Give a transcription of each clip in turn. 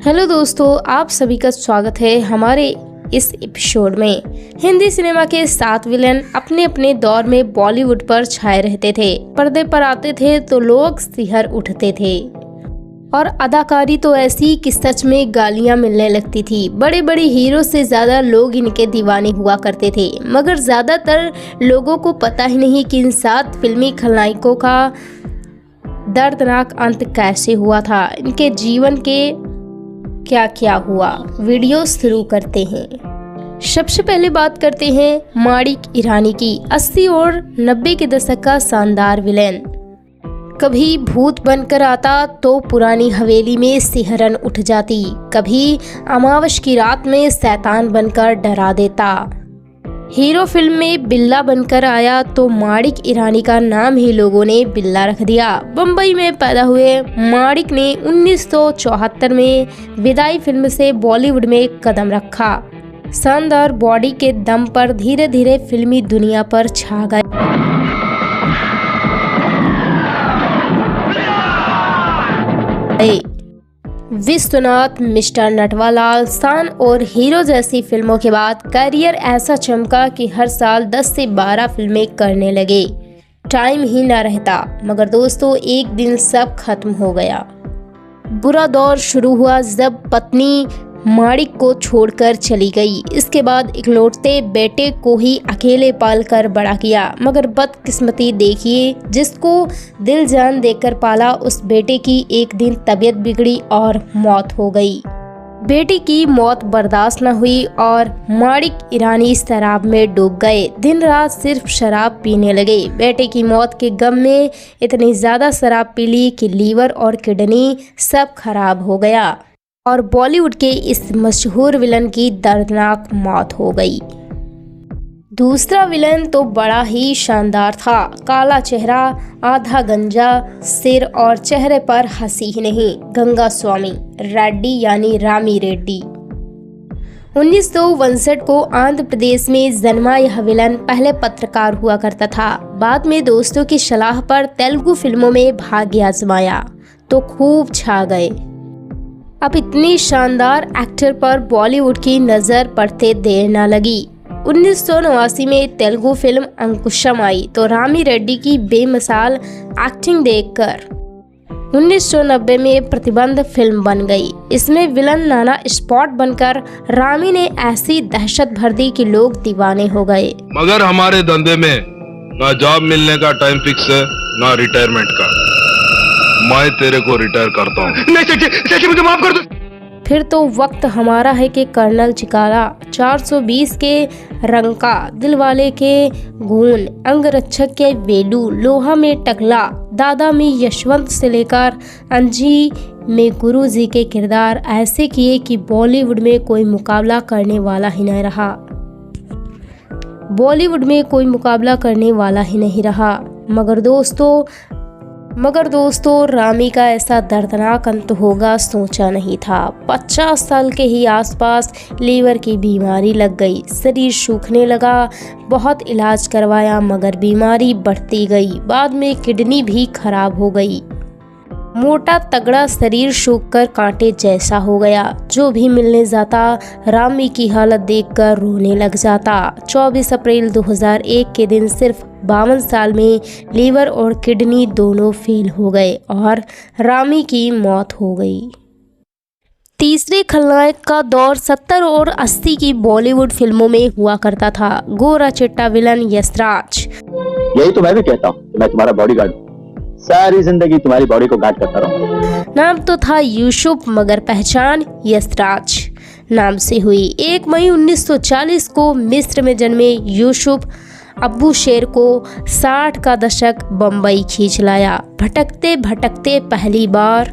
Hello दोस्तों, आप सभी का स्वागत है हमारे इस एपिसोड में। हिंदी सिनेमा के 7 विलेन अपने अपने दौर में बॉलीवुड पर छाए रहते थे। पर्दे पर आते थे तो लोग सिहर उठते थे और अदाकारी तो ऐसी कि सच में गालियां मिलने लगती थी। बड़े बड़े हीरो से ज्यादा लोग इनके दीवाने हुआ करते थे, मगर ज्यादातर लोगों को पता ही नहीं कि इन 7 फिल्मी खलनायकों का दर्दनाक अंत कैसे हुआ था, इनके जीवन के क्या क्या हुआ। वीडियो शुरू करते हैं। सबसे पहले बात करते हैं माणिक ईरानी की। 80 और 90 के दशक का शानदार विलेन। कभी भूत बनकर आता तो पुरानी हवेली में सिहरन उठ जाती, कभी अमावस की रात में शैतान बनकर डरा देता। हीरो फिल्म में बिल्ला बनकर आया तो माणिक ईरानी का नाम ही लोगों ने बिल्ला रख दिया। बम्बई में पैदा हुए माणिक ने 1974 में विदाई फिल्म से बॉलीवुड में कदम रखा। शानदार बॉडी के दम पर धीरे धीरे फिल्मी दुनिया पर छा गए। विश्वनाथ, मिस्टर नटवरलाल, शान और हीरो जैसी फिल्मों के बाद करियर ऐसा चमका कि हर साल 10 से 12 फिल्में करने लगे। टाइम ही ना रहता। मगर दोस्तों, एक दिन सब खत्म हो गया। बुरा दौर शुरू हुआ जब पत्नी माणिक को छोड़कर चली गई। इसके बाद इकलौते बेटे को ही अकेले पालकर बड़ा किया। मगर बदकिस्मती देखिए, जिसको दिल जान देकर पाला उस बेटे की एक दिन तबीयत बिगड़ी और मौत हो गई। बेटी की मौत बर्दाश्त न हुई और माणिक ईरानी शराब में डूब गए। दिन रात सिर्फ शराब पीने लगे। बेटे की मौत के गम में इतनी ज्यादा शराब पी ली कि लीवर और किडनी सब खराब हो गया और बॉलीवुड के इस मशहूर विलन की दर्दनाक मौत हो गई। दूसरा विलन तो बड़ा ही शानदार था। काला चेहरा, आधा गंजा सिर और चेहरे पर हंसी ही नहीं। गंगा स्वामी रेड्डी यानी रामी रेड्डी। 1959 को आंध्र प्रदेश में जन्मा यह विलन पहले पत्रकार हुआ करता था। बाद में दोस्तों की सलाह पर तेलुगु फिल्मों में भाग्य आजमाया तो खूब छा गए। अब इतनी शानदार एक्टर पर बॉलीवुड की नजर पड़ते देर न लगी। 1989 में तेलुगु फिल्म अंकुशम आई तो रामी रेड्डी की बेमिसाल एक्टिंग देखकर 1990 में प्रतिबंध फिल्म बन गई। इसमें विलन नाना स्पॉट बनकर रामी ने ऐसी दहशत भर दी कि लोग दीवाने हो गए। मगर हमारे धंधे में ना जॉब मिलने का टाइम फिक्स है ना रिटायरमेंट का। मैं तेरे को रिटायर करता हूँ। नहीं, मुझे माफ कर दो। फिर तो वक्त हमारा है कि कर्नल चिकारा, 420 के रंका, दिलवाले के गून, अंगरक्षक के वेलू, लोहा में टकला, दादा में यशवंत से लेकर अंजी में गुरु जी के किरदार ऐसे किए कि बॉलीवुड में कोई मुकाबला करने वाला ही नहीं रहा। बॉलीवुड में कोई मुकाबला करने वाला ही नहीं रहा। मगर दोस्तों रामी का ऐसा दर्दनाक अंत होगा सोचा नहीं था। 50 साल के ही आसपास लीवर की बीमारी लग गई। शरीर सूखने लगा। बहुत इलाज करवाया मगर बीमारी बढ़ती गई। बाद में किडनी भी खराब हो गई। मोटा तगड़ा शरीर सूखकर कांटे जैसा हो गया। जो भी मिलने जाता रामी की हालत देखकर रोने लग जाता। 24 अप्रैल 2001 के दिन सिर्फ 52 साल में लीवर और किडनी दोनों फेल हो गए और रामी की मौत हो गई। तीसरे खलनायक का दौर 70 और 80 की बॉलीवुड फिल्मों में हुआ करता था। गोरा चिट्टा विलन यशराज। यही तो मैं भी कहता हूँ, मैं तुम्हारा बॉडीगार्ड, सारी जिंदगी तुम्हारी बॉडी को गार्ड करता रहूं। नाम तो था यूसुफ मगर पहचान यशराज नाम से हुई। 1 मई 1940 को मिस्र में जन्मे यूसुफ अब्बू शेर को 60 का दशक बम्बई खींच लाया। भटकते भटकते पहली बार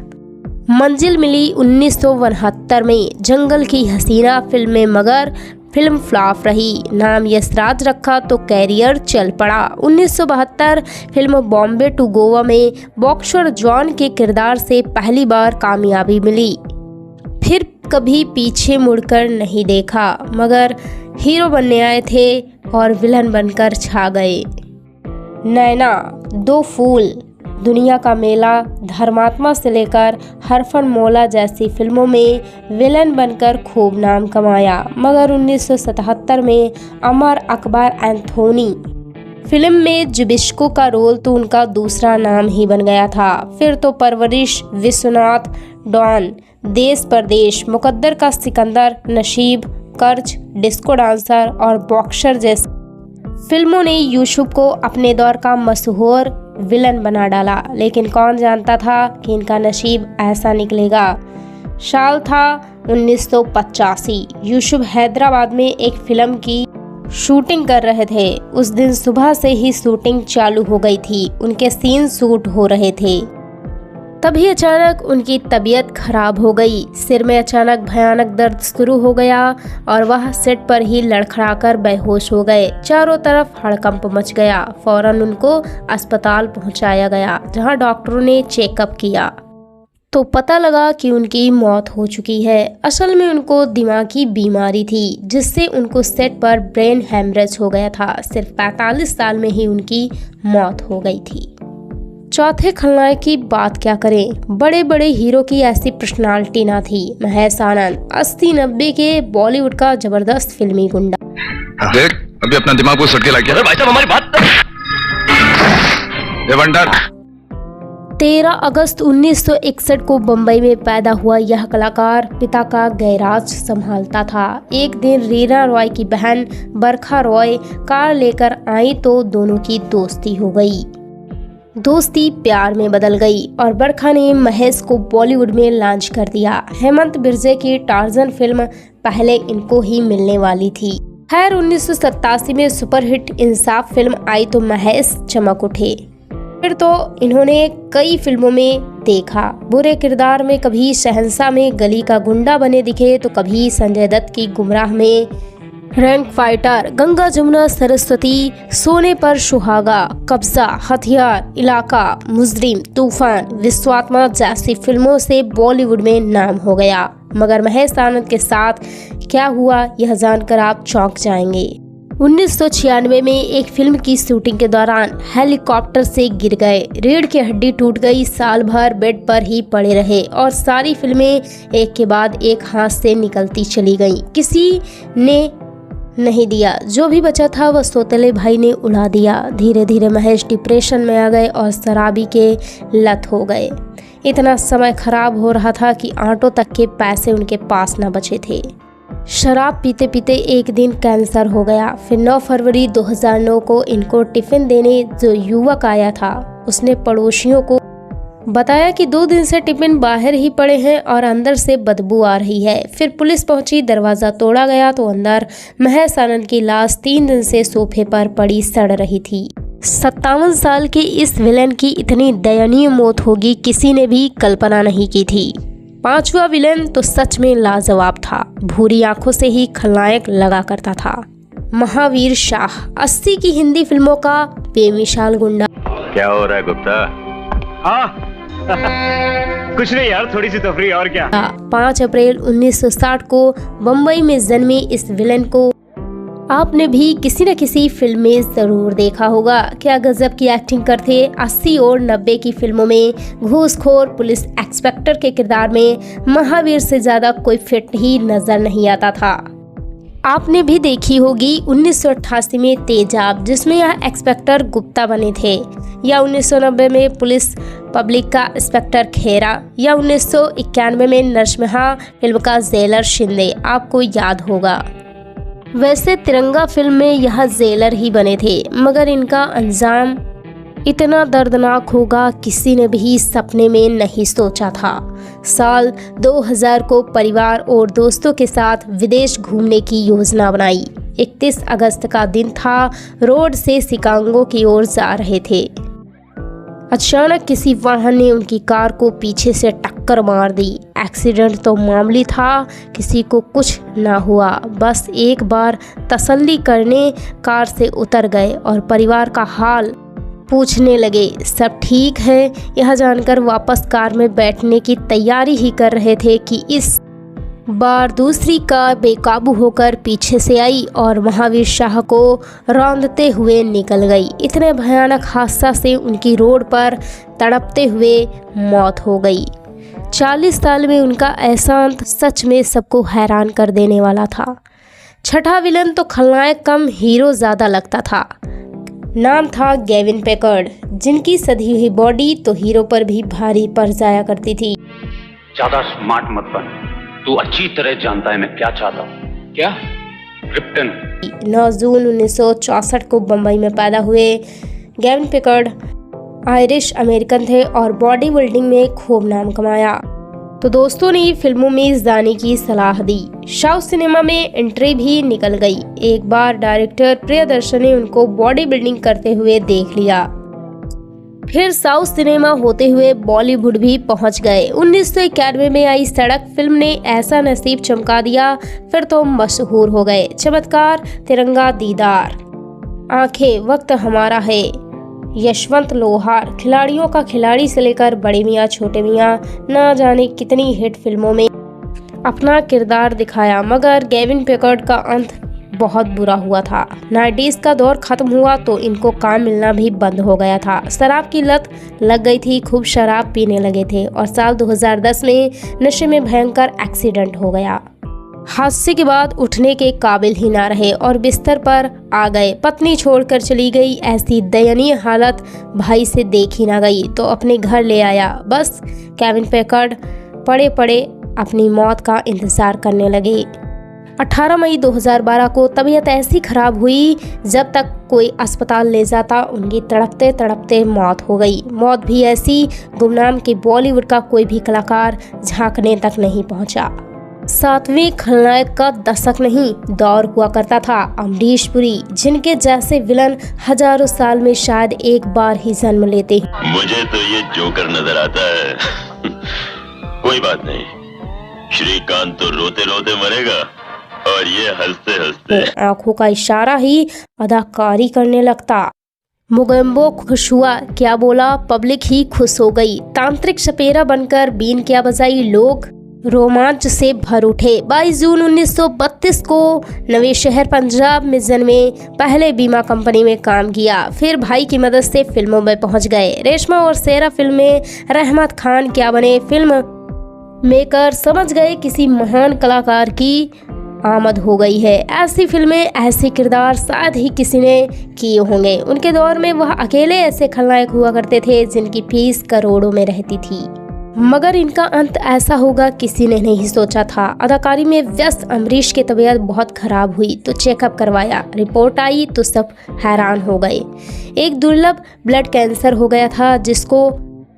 मंजिल मिली 1969 में जंगल की हसीना फिल्म में, मगर फिल्म फ्लॉप रही। नाम यशराज रखा तो कैरियर चल पड़ा। 1972 फिल्म बॉम्बे टू गोवा में बॉक्सर जॉन के किरदार से पहली बार कामयाबी मिली। फिर कभी पीछे मुड़कर नहीं देखा, मगर हीरो बनने आए थे और विलन बनकर छा गए। नैना, दो फूल, दुनिया का मेला, धर्मात्मा से लेकर हरफन मौला जैसी फिल्मों में विलन बनकर खूब नाम कमाया। मगर 1977 में अमर अकबर एंथोनी फिल्म में जुबिश्को का रोल तो उनका दूसरा नाम ही बन गया था। फिर तो परवरिश, विश्वनाथ, डॉन, देश परदेश, मुकद्दर का सिकंदर, नसीब, कर्ज, डिस्को डांसर और बॉक्सर जैसी फिल्मों ने यूसुफ को अपने दौर का मशहूर विलन बना डाला। लेकिन कौन जानता था कि इनका नसीब ऐसा निकलेगा। साल था 1985। यूसुफ हैदराबाद में एक फिल्म की शूटिंग कर रहे थे। उस दिन सुबह से ही शूटिंग चालू हो गई थी। उनके सीन शूट हो रहे थे। तभी अचानक उनकी तबीयत खराब हो गई। सिर में अचानक भयानक दर्द शुरू हो गया और वह सेट पर ही लड़खड़ाकर बेहोश हो गए। चारों तरफ हड़कंप मच गया। फौरन उनको अस्पताल पहुंचाया गया, जहां डॉक्टरों ने चेकअप किया तो पता लगा कि उनकी मौत हो चुकी है। असल में उनको दिमागी बीमारी थी, जिससे उनको सेट पर ब्रेन हेमरेज हो गया था। सिर्फ 45 साल में ही उनकी मौत हो गई थी। चौथे खलनायक की बात क्या करें। बड़े बड़े हीरो की ऐसी पर्सनालिटी ना थी। महेश आनंद 80-90 के बॉलीवुड का जबरदस्त फिल्मी गुंडा। देख, अभी अपना दिमाग को सटके लग गया। भाई साहब हमारी बात। ये भंडार 13 अगस्त 1961 को बम्बई में पैदा हुआ यह कलाकार पिता का गैराज संभालता था। एक दिन रीना रॉय की बहन बरखा रॉय कार लेकर आई तो दोनों की दोस्ती हो गई। दोस्ती प्यार में बदल गई और बरखा ने महेश को बॉलीवुड में लॉन्च कर दिया। हेमंत बिरजे की टार्जन फिल्म पहले इनको ही मिलने वाली थी। खैर 1987 में सुपरहिट इंसाफ फिल्म आई तो महेश चमक उठे। फिर तो इन्होंने कई फिल्मों में देखा। बुरे किरदार में कभी शहंशाह में गली का गुंडा बने दिखे तो कभी संजय दत्त की गुमराह में रैंक फाइटर, गंगा जमुना सरस्वती, सोने पर सुहागा, कब्जा, हथियार, इलाका, मुजरिम, तूफान, विश्वात्मा जैसी फिल्मों से बॉलीवुड में नाम हो गया। मगर महेश आनंद के साथ क्या हुआ यह जानकर आप चौंक जाएंगे। 1996 में एक फिल्म की शूटिंग के दौरान हेलीकॉप्टर से गिर गए। रीढ़ की हड्डी टूट गई। साल भर बेड पर ही पड़े रहे और सारी फिल्में एक के बाद एक हाथ से निकलती चली गईं। किसी ने नहीं दिया। जो भी बचा था वह सौतेले भाई ने उड़ा दिया। धीरे धीरे महेश डिप्रेशन में आ गए और शराबी के लत हो गए। इतना समय खराब हो रहा था कि ऑटो तक के पैसे उनके पास न बचे थे। शराब पीते पीते एक दिन कैंसर हो गया। फिर 9 फरवरी 2009 को इनको टिफिन देने जो युवक आया था उसने पड़ोसियों को बताया कि 2 दिन से टिफिन बाहर ही पड़े हैं और अंदर से बदबू आ रही है। फिर पुलिस पहुंची, दरवाज़ा तोड़ा गया तो अंदर महेश आनंद की लाश 3 दिन से सोफे पर पड़ी सड़ रही थी। 57 साल के इस विलेन की इतनी दयनीय मौत होगी किसी ने भी कल्पना नहीं की थी। 5वां विलेन तो सच में लाजवाब था। भूरी आंखों से ही खलनायक लगा करता था। महावीर शाह 80 की हिंदी फिल्मों का बेमिसाल गुंडा। क्या हो रहा है गुप्ता? हाँ कुछ नहीं यार, थोड़ी सी तफरी और क्या। 5 अप्रैल 1960 को बम्बई में जन्मे इस विलेन को आपने भी किसी न किसी फिल्म में जरूर देखा होगा। क्या गजब की एक्टिंग करते। 80 और 90 की फिल्मों में घूसखोर पुलिस इंस्पेक्टर के किरदार में महावीर से ज्यादा कोई फिट ही नजर नहीं आता था। आपने भी देखी होगी 1988 में तेजाब, जिसमें यह इंस्पेक्टर गुप्ता बने थे, या 1990 में पुलिस पब्लिक का इंस्पेक्टर खेरा, या 1991 में नरसिम्हा फिल्म का जेलर शिंदे आपको याद होगा। वैसे तिरंगा फिल्म में यह जेलर ही बने थे, मगर इनका अंजाम इतना दर्दनाक होगा किसी ने भी सपने में नहीं सोचा था। साल 2000 को परिवार और दोस्तों के साथ विदेश घूमने की योजना बनाई। 31 अगस्त का दिन था। रोड से शिकागो की ओर जा रहे थे। अचानक किसी वाहन ने उनकी कार को पीछे से टक्कर मार दी। एक्सीडेंट तो मामूली था, किसी को कुछ ना हुआ। बस एक बार तसल्ली करने कार से उतर गए और परिवार का हाल पूछने लगे। सब ठीक है यह जानकर वापस कार में बैठने की तैयारी ही कर रहे थे कि इस बार दूसरी कार बेकाबू होकर पीछे से आई और महावीर शाह को रौंदते हुए निकल गई। इतने भयानक हादसा से उनकी रोड पर तड़पते हुए मौत हो गई। 40 साल में उनका एहसास सच में सबको हैरान कर देने वाला था। छठा विलन तो खलनायक कम हीरो ज़्यादा लगता था। नाम था गेविन पैकर्ड, जिनकी सधी हुई बॉडी तो हीरो पर भी भारी पड़ जाया करती थी। ज्यादा स्मार्ट मत बन, तू अच्छी तरह जानता है मैं क्या चाहता हूँ। क्या? क्रिप्टन। 9 जून 1964 को बम्बई में पैदा हुए गेविन पैकर्ड आयरिश अमेरिकन थे और बॉडी बिल्डिंग में खूब नाम कमाया। तो दोस्तों ने फिल्मों में जाने की सलाह दी। साउथ सिनेमा में एंट्री भी निकल गई। एक बार डायरेक्टर प्रियदर्शन ने उनको बॉडी बिल्डिंग करते हुए देख लिया। फिर साउथ सिनेमा होते हुए बॉलीवुड भी पहुंच गए। 1991 में आई सड़क फिल्म ने ऐसा नसीब चमका दिया, फिर तो मशहूर हो गए। चमत्कार, तिरंगा, दीदार, आंखें, वक्त हमारा है, यशवंत लोहार, खिलाड़ियों का खिलाड़ी से लेकर बड़े मियाँ छोटे मियाँ, ना जाने कितनी हिट फिल्मों में अपना किरदार दिखाया। मगर गेविन पैकर्ड का अंत बहुत बुरा हुआ था। 90s का दौर खत्म हुआ तो इनको काम मिलना भी बंद हो गया था। शराब की लत लग गई थी, खूब शराब पीने लगे थे और साल 2010 में नशे में भयंकर एक्सीडेंट हो गया। हादसे के बाद उठने के काबिल ही ना रहे और बिस्तर पर आ गए। पत्नी छोड़कर चली गई। ऐसी दयनीय हालत भाई से देखी ना गई तो अपने घर ले आया। बस गेविन पैकर्ड पड़े पड़े अपनी मौत का इंतजार करने लगे। 18 मई 2012 को तबीयत ऐसी खराब हुई, जब तक कोई अस्पताल ले जाता उनकी तड़पते तड़पते मौत हो गई। मौत भी ऐसी गुमनाम कि बॉलीवुड का कोई भी कलाकार झांकने तक नहीं पहुंचा। 7वें खलनायक का दशक नहीं दौर हुआ करता था। अमरीश पुरी, जिनके जैसे विलन हजारों साल में शायद एक बार ही जन्म लेते हैं। मुझे तो ये जोकर नजर आता है। कोई बात नहीं, श्रीकांत तो रोते रोते मरेगा और ये हंसते हंसते। आंखों का इशारा ही अदाकारी करने लगता। मुगम्बो खुश हुआ, क्या बोला, पब्लिक ही खुश हो गई। तांत्रिक सपेरा बनकर बीन क्या बजाई, लोग रोमांच से भर उठे। 22 जून 1932 को नवे शहर पंजाब में जन्मे। पहले बीमा कंपनी में काम किया, फिर भाई की मदद से फिल्मों में पहुंच गए। रेशमा और सेरा फिल्म में रहमत खान क्या बने फिल्म मेकर समझ गए किसी महान कलाकार की आमद हो गई है। ऐसी फिल्में, ऐसे किरदार शायद ही किसी ने किए होंगे। उनके दौर में वह अकेले ऐसे खलनायक हुआ करते थे जिनकी फीस करोड़ों में रहती थी। मगर इनका अंत ऐसा होगा किसी ने नहीं सोचा था। अदाकारी में व्यस्त अमरीश की तबीयत बहुत खराब हुई तो चेकअप करवाया। रिपोर्ट आई तो सब हैरान हो गए। एक दुर्लभ ब्लड कैंसर हो गया था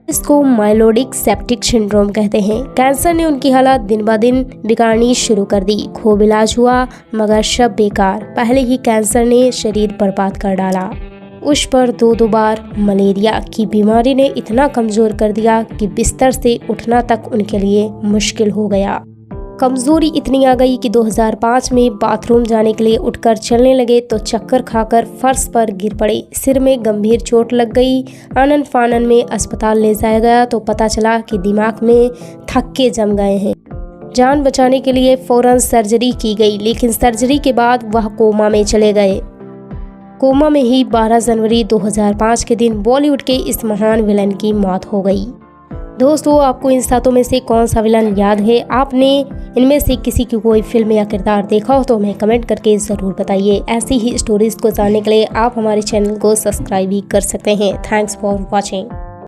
इसको माइलोडिक सेप्टिक सिंड्रोम कहते हैं। कैंसर ने उनकी हालत दिन ब दिन बिगाड़नी शुरू कर दी। खूब इलाज हुआ मगर सब बेकार। पहले ही कैंसर ने शरीर बर्बाद कर डाला। उस पर दो बार मलेरिया की बीमारी ने इतना कमज़ोर कर दिया कि बिस्तर से उठना तक उनके लिए मुश्किल हो गया। कमज़ोरी इतनी आ गई कि 2005 में बाथरूम जाने के लिए उठकर चलने लगे तो चक्कर खाकर फर्श पर गिर पड़े। सिर में गंभीर चोट लग गई। आनन फानन में अस्पताल ले जाया गया तो पता चला कि दिमाग में थक्के जम गए हैं। जान बचाने के लिए फौरन सर्जरी की गई, लेकिन सर्जरी के बाद वह कोमा में चले गए। कोमा में ही 12 जनवरी 2005 के दिन बॉलीवुड के इस महान विलन की मौत हो गई। दोस्तों, आपको इन 7 में से कौन सा विलन याद है? आपने इनमें से किसी की कोई फिल्म या किरदार देखा हो तो हमें कमेंट करके ज़रूर बताइए। ऐसी ही स्टोरीज को जानने के लिए आप हमारे चैनल को सब्सक्राइब भी कर सकते हैं। Thanks for watching.